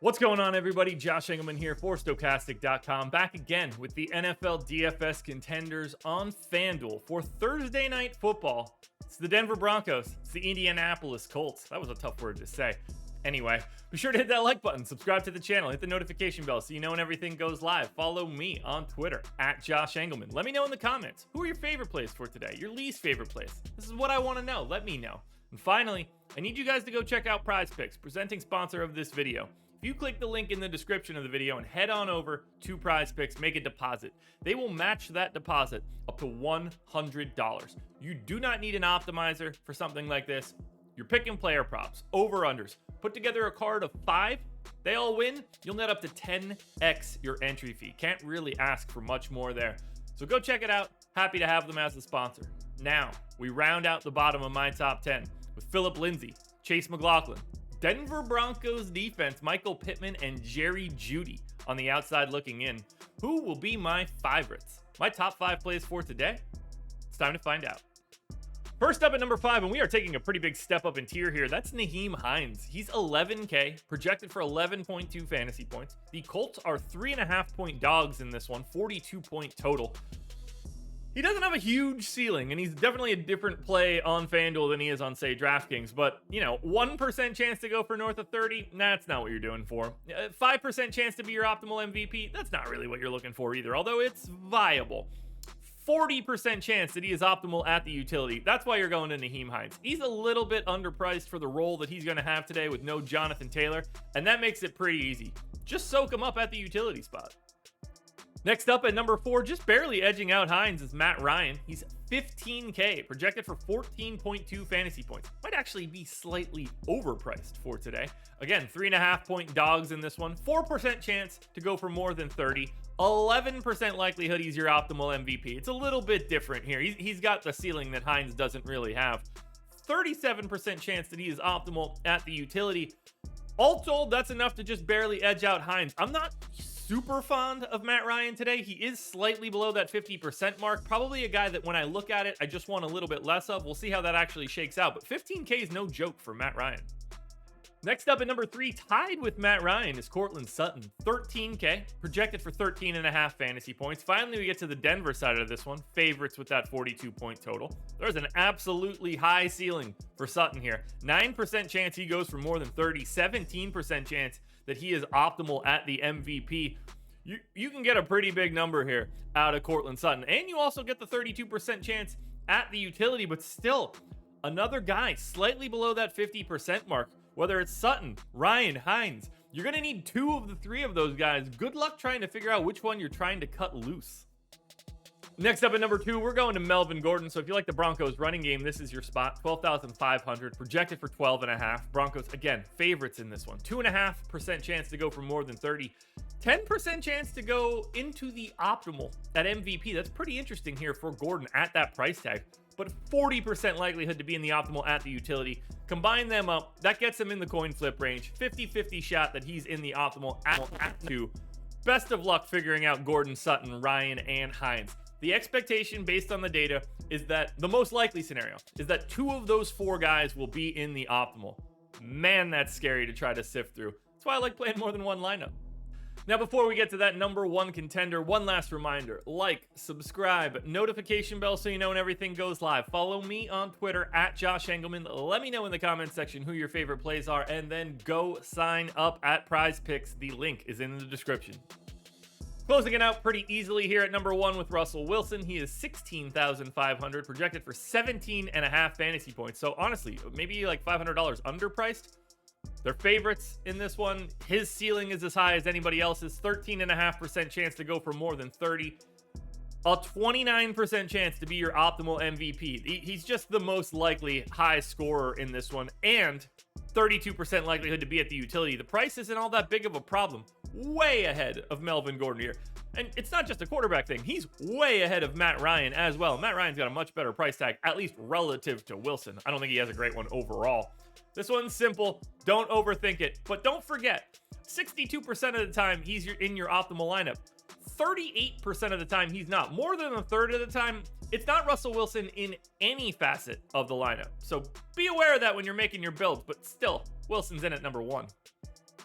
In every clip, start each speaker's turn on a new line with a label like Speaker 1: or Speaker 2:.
Speaker 1: What's going on, everybody? Josh Engleman here for Stokastic.com, back again with the NFL DFS contenders on FanDuel for Thursday Night Football. It's the Denver Broncos. It's the Indianapolis Colts. That was a tough word to say. Anyway, be sure to hit that like button, subscribe to the channel, hit the notification bell so you know when everything goes live. Follow me on Twitter at Josh Engleman. Let me know in the comments, who are your favorite plays for today? Your least favorite plays? This is what I want to know. Let me know. And finally, I need you guys to go check out Prize Picks, presenting sponsor of this video. If you click the link in the description of the video and head on over to Prize Picks, make a deposit. They will match that deposit up to $100. You do not need an optimizer for something like this. You're picking player props, over-unders. Put together a card of 5, they all win, you'll net up to 10x your entry fee. Can't really ask for much more there. So go check it out. Happy to have them as a sponsor. Now, we round out the bottom of my top 10 with Phillip Lindsay, Chase McLaughlin, Denver Broncos defense, Michael Pittman, and Jerry Jeudy on the outside looking in. Who will be my favorites? My top 5 plays for today? It's time to find out. First up at number 5, and we are taking a pretty big step up in tier here. That's Heinz. He's 11K, projected for 11.2 fantasy points. The Colts are 3.5-point dogs in this one, 42-point total. He doesn't have a huge ceiling, and he's definitely a different play on FanDuel than he is on, say, DraftKings. But, 1% chance to go for north of 30, that's not what you're doing for. 5% chance to be your optimal MVP, that's not really what you're looking for either, although it's viable. 40% chance that he is optimal at the utility. That's why you're going to Heinz. He's a little bit underpriced for the role that he's going to have today with no Jonathan Taylor, and that makes it pretty easy. Just soak him up at the utility spot. Next up at number 4, just barely edging out Heinz, is Matt Ryan. He's 15K, projected for 14.2 fantasy points. Might actually be slightly overpriced for today. Again, 3.5-point dogs in this one. 4% chance to go for more than 30. 11% likelihood he's your optimal MVP. It's a little bit different here. He's got the ceiling that Heinz doesn't really have. 37% chance that he is optimal at the utility. All told, that's enough to just barely edge out Heinz. I'm not super fond of Matt Ryan today. He is slightly below that 50% mark. Probably a guy that when I look at it, I just want a little bit less of. We'll see how that actually shakes out. But 15K is no joke for Matt Ryan. Next up at number 3, tied with Matt Ryan, is Sutton. 13K, projected for 13.5 fantasy points. Finally, we get to the Denver side of this one. Favorites with that 42-point total. There's an absolutely high ceiling for Sutton here. 9% chance he goes for more than 30. 17% chance that he is optimal at the MVP. You can get a pretty big number here out of Sutton. And you also get the 32% chance at the utility, but still, another guy slightly below that 50% mark. Whether it's Sutton, Ryan, Heinz, you're going to need 2 of the 3 of those guys. Good luck trying to figure out which one you're trying to cut loose. Next up at number 2, we're going to Melvin Gordon. So if you like the Broncos running game, this is your spot. 12,500, projected for 12.5. Broncos, again, favorites in this one. 2.5% chance to go for more than 30. 10% chance to go into the optimal at MVP. That's pretty interesting here for Gordon at that price tag. But 40% likelihood to be in the optimal at the utility. Combine them up, that gets him in the coin flip range. 50-50 shot that he's in the optimal at 2. Best of luck figuring out Gordon, Sutton, Ryan, and Heinz. The expectation based on the data is that the most likely scenario is that 2 of those 4 guys will be in the optimal. Man, that's scary to try to sift through. That's why I like playing more than one lineup. Now, before we get to that number 1 contender, one last reminder: like, subscribe, notification bell so you know when everything goes live. Follow me on Twitter at Josh Engleman. Let me know in the comments section who your favorite plays are, and then go sign up at Prize Picks. The link is in the description. Closing it out pretty easily here at number 1 with Russell Wilson. He is 16,500, projected for 17.5 fantasy points. So honestly, maybe like $500 underpriced. They're favorites in this one. His ceiling is as high as anybody else's. 13.5% chance to go for more than 30. A 29% chance to be your optimal MVP. He's just the most likely high scorer in this one. And 32% likelihood to be at the utility. The price isn't all that big of a problem. Way ahead of Melvin Gordon here. And it's not just a quarterback thing. He's way ahead of Matt Ryan as well. Matt Ryan's got a much better price tag, at least relative to Wilson. I don't think he has a great one overall. This one's simple. Don't overthink it. But don't forget, 62% of the time he's in your optimal lineup. 38% of the time he's not. More than a third of the time, it's not Russell Wilson in any facet of the lineup. So be aware of that when you're making your builds, but still, Wilson's in at number 1.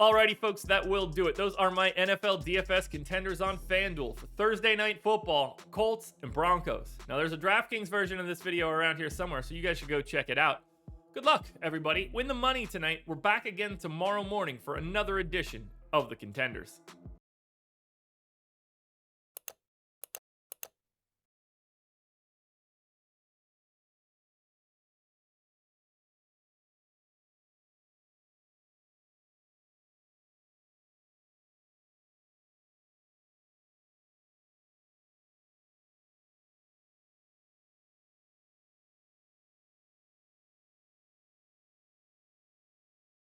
Speaker 1: Alrighty, folks, that will do it. Those are my NFL DFS contenders on FanDuel for Thursday night football, Colts and Broncos. Now, there's a DraftKings version of this video around here somewhere, so you guys should go check it out. Good luck, everybody. Win the money tonight. We're back again tomorrow morning for another edition of the Contenders.